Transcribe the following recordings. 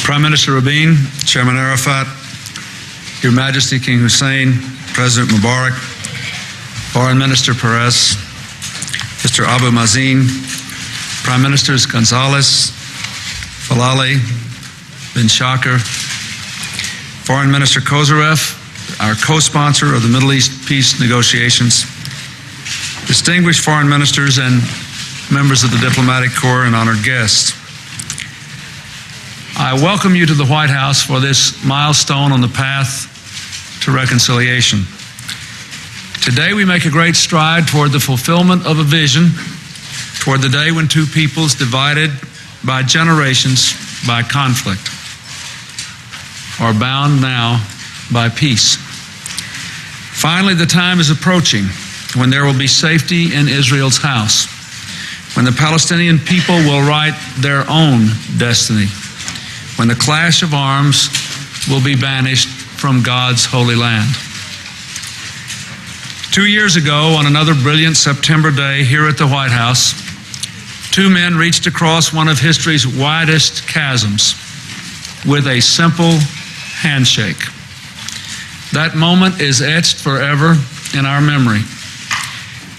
Prime Minister Rabin, Chairman Arafat, Your Majesty King Hussein, President Mubarak, Foreign Minister Perez, Mr. Abu Mazin, Prime Ministers Gonzalez, Falali, bin Shakir, Foreign Minister Kozyrev, our co-sponsor of the Middle East peace negotiations, distinguished foreign ministers and members of the diplomatic corps and honored guests. I welcome you to the White House for this milestone on the path to reconciliation. Today we make a great stride toward the fulfillment of a vision, toward the day when two peoples divided by generations by conflict are bound now by peace. Finally, the time is approaching when there will be safety in Israel's house, when the Palestinian people will write their own destiny, when the clash of arms will be banished from God's holy land. 2 years ago, on another brilliant September day here at the White House, two men reached across one of history's widest chasms with a simple handshake. That moment is etched forever in our memory.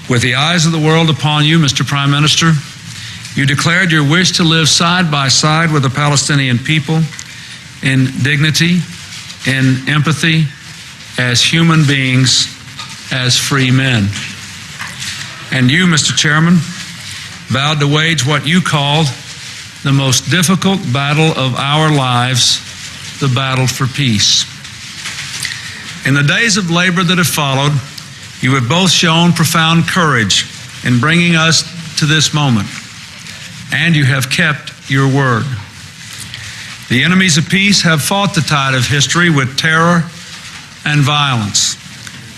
With the eyes of the world upon you, Mr. Prime Minister, you declared your wish to live side by side with the Palestinian people in dignity, in empathy, as human beings, as free men. And you, Mr. Chairman, vowed to wage what you called the most difficult battle of our lives, the battle for peace. In the days of labor that have followed, you have both shown profound courage in bringing us to this moment, and you have kept your word. The enemies of peace have fought the tide of history with terror and violence.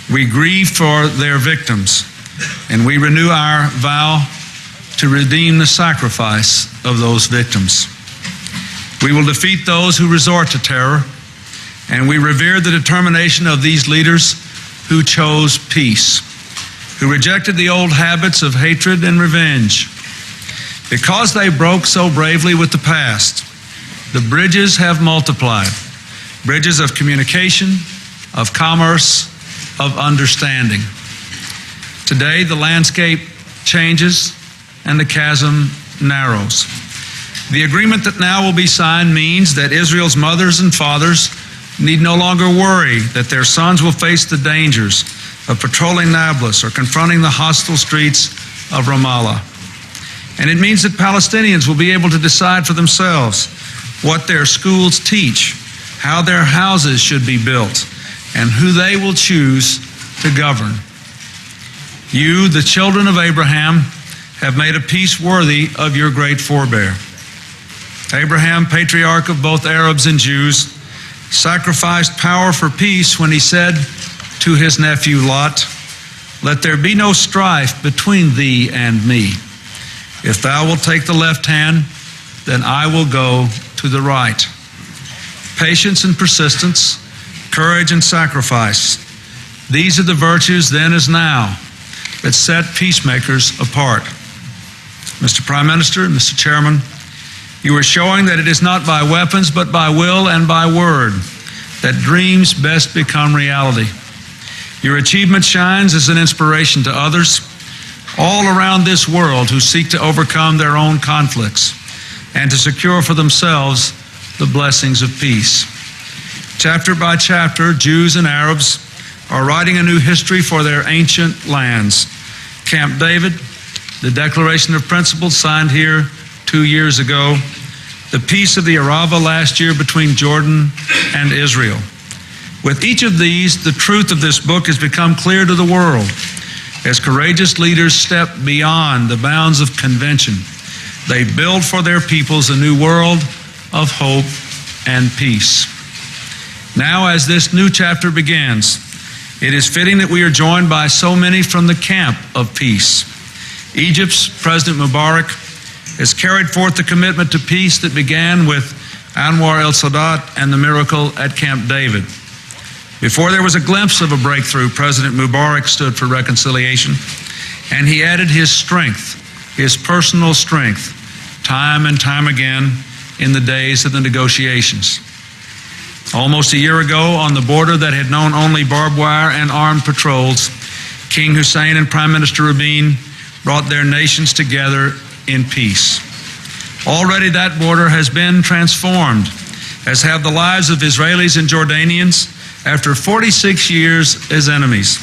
We grieve for their victims, and we renew our vow to redeem the sacrifice of those victims. We will defeat those who resort to terror, and we revere the determination of these leaders who chose peace, who rejected the old habits of hatred and revenge. Because they broke so bravely with the past, the bridges have multiplied, bridges of communication, of commerce, of understanding. Today, the landscape changes and the chasm narrows. The agreement that now will be signed means that Israel's mothers and fathers need no longer worry that their sons will face the dangers of patrolling Nablus or confronting the hostile streets of Ramallah. And it means that Palestinians will be able to decide for themselves what their schools teach, how their houses should be built, and who they will choose to govern. You, the children of Abraham, have made a peace worthy of your great forebear. Abraham, patriarch of both Arabs and Jews, sacrificed power for peace when he said to his nephew Lot, "Let there be no strife between thee and me. If thou wilt take the left hand, then I will go to the right." Patience and persistence, courage and sacrifice, these are the virtues then as now that set peacemakers apart. Mr. Prime Minister and Mr. Chairman, you are showing that it is not by weapons but by will and by word that dreams best become reality. Your achievement shines as an inspiration to others all around this world who seek to overcome their own conflicts and to secure for themselves the blessings of peace. Chapter by chapter, Jews and Arabs are writing a new history for their ancient lands. Camp David, the Declaration of Principles signed here 2 years ago, the peace of the Arava last year between Jordan and Israel. With each of these, the truth of this book has become clear to the world as courageous leaders step beyond the bounds of convention. They build for their peoples a new world of hope and peace. Now, as this new chapter begins, it is fitting that we are joined by so many from the camp of peace. Egypt's President Mubarak has carried forth the commitment to peace that began with Anwar el-Sadat and the miracle at Camp David. Before there was a glimpse of a breakthrough, President Mubarak stood for reconciliation, and he added his strength, his personal strength, time and time again, in the days of the negotiations. Almost a year ago, on the border that had known only barbed wire and armed patrols, King Hussein and Prime Minister Rabin brought their nations together in peace. Already that border has been transformed, as have the lives of Israelis and Jordanians after 46 years as enemies.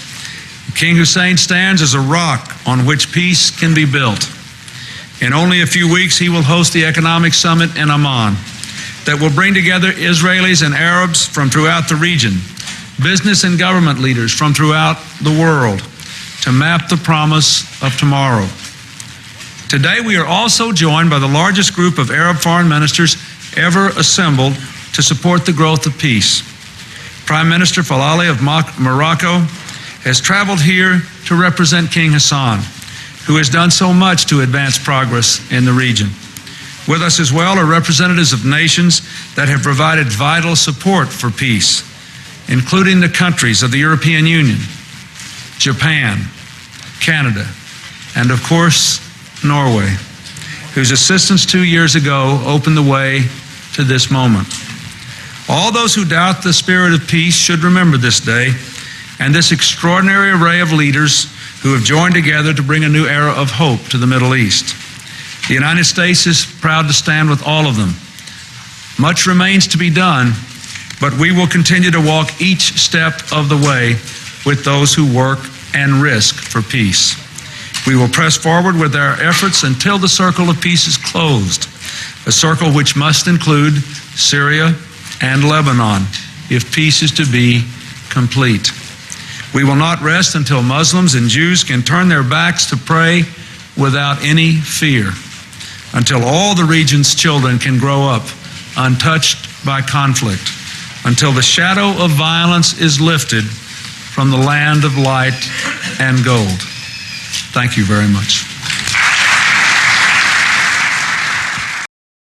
King Hussein stands as a rock on which peace can be built. In only a few weeks, he will host the economic summit in Amman that will bring together Israelis and Arabs from throughout the region, business and government leaders from throughout the world, to map the promise of tomorrow. Today, we are also joined by the largest group of Arab foreign ministers ever assembled to support the growth of peace. Prime Minister Falali of Morocco has traveled here to represent King Hassan, who has done so much to advance progress in the region. With us as well are representatives of nations that have provided vital support for peace, including the countries of the European Union, Japan, Canada, and of course, Norway, whose assistance 2 years ago opened the way to this moment. All those who doubt the spirit of peace should remember this day and this extraordinary array of leaders who have joined together to bring a new era of hope to the Middle East. The United States is proud to stand with all of them. Much remains to be done, but we will continue to walk each step of the way with those who work and risk for peace. We will press forward with our efforts until the circle of peace is closed, a circle which must include Syria and Lebanon if peace is to be complete. We will not rest until Muslims and Jews can turn their backs to pray without any fear, until all the region's children can grow up untouched by conflict, until the shadow of violence is lifted from the land of light and gold. Thank you very much.